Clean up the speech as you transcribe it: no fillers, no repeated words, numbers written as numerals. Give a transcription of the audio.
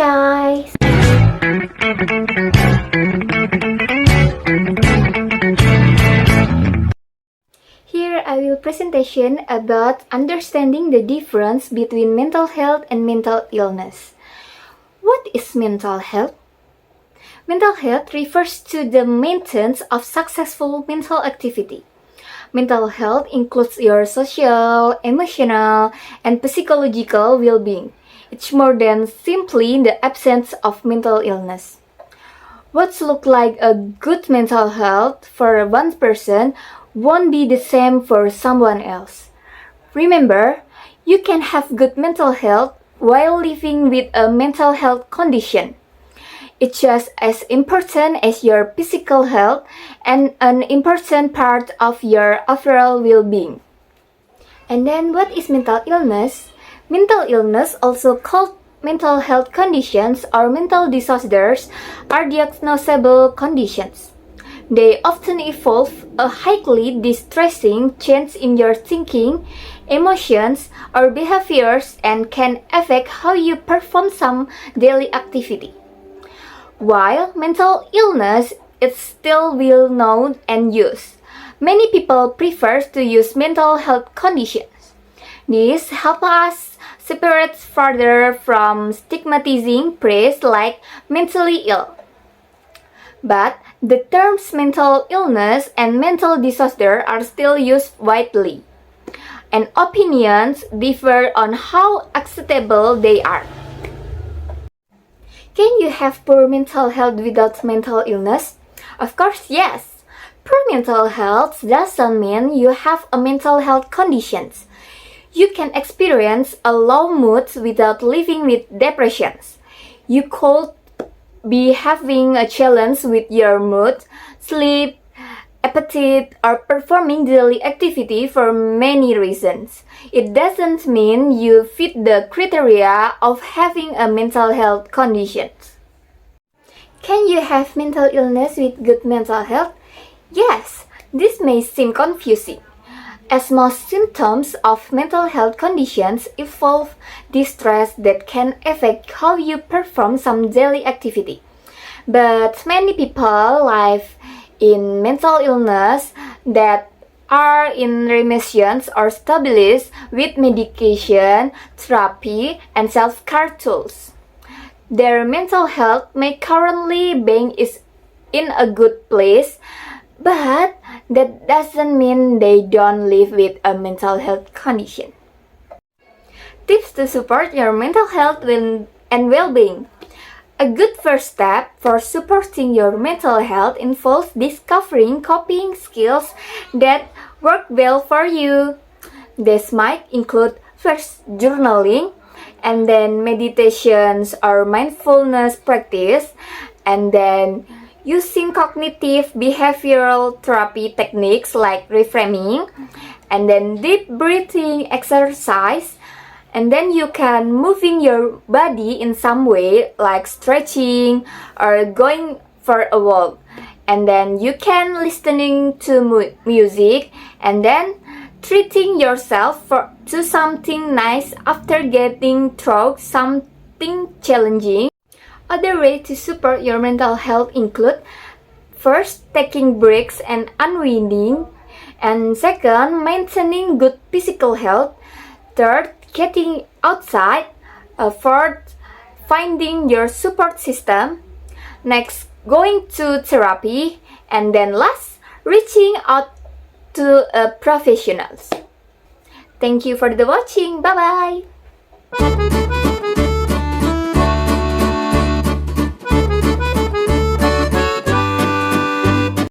guys! Here I will presentation about understanding the difference between mental health and mental illness. What is mental health? Mental health refers to the maintenance of successful mental activity. Mental health includes your social, emotional, and psychological well-being. It's more than simply the absence of mental illness. What looks like a good mental health for one person won't be the same for someone else. Remember, you can have good mental health while living with a mental health condition. It's just as important as your physical health and an important part of your overall well-being. And then what is mental illness? Mental illness, also called mental health conditions or mental disorders, are diagnosable conditions. They often involve a highly distressing change in your thinking, emotions, or behaviors and can affect how you perform some daily activity. While mental illness is still well known and used, many people prefer to use mental health conditions. This helps us separate further from stigmatizing praise like mentally ill. But the terms mental illness and mental disorder are still used widely, and opinions differ on how acceptable they are. Can you have poor mental health without mental illness? Of course, yes. Poor mental health doesn't mean you have a mental health condition. You can experience a low mood without living with depressions. You could be having a challenge with your mood, sleep, appetite, or performing daily activity for many reasons. It doesn't mean you fit the criteria of having a mental health condition. Can you have mental illness with good mental health? Yes, this may seem confusing, as most symptoms of mental health conditions involve distress that can affect how you perform some daily activity. But many people live in mental illness that are in remission or stabilized with medication, therapy, and self-care tools. Their mental health may currently be in a good place, but that doesn't mean they don't live with a mental health condition. Tips to support your mental health and well-being. A good first step for supporting your mental health involves discovering coping skills that work well for you. This might include first journaling, and then meditations or mindfulness practice, and then using cognitive behavioral therapy techniques like reframing, and then deep breathing exercise, and then you can moving your body in some way like stretching or going for a walk, and then you can listening to music, and then treating yourself to something nice after getting through something challenging. Other ways to support your mental health include first, taking breaks and unwinding, and second, maintaining good physical health, third, getting outside, fourth, finding your support system, next, going to therapy, and then last, reaching out to professionals. Thank you for the watching. Bye bye.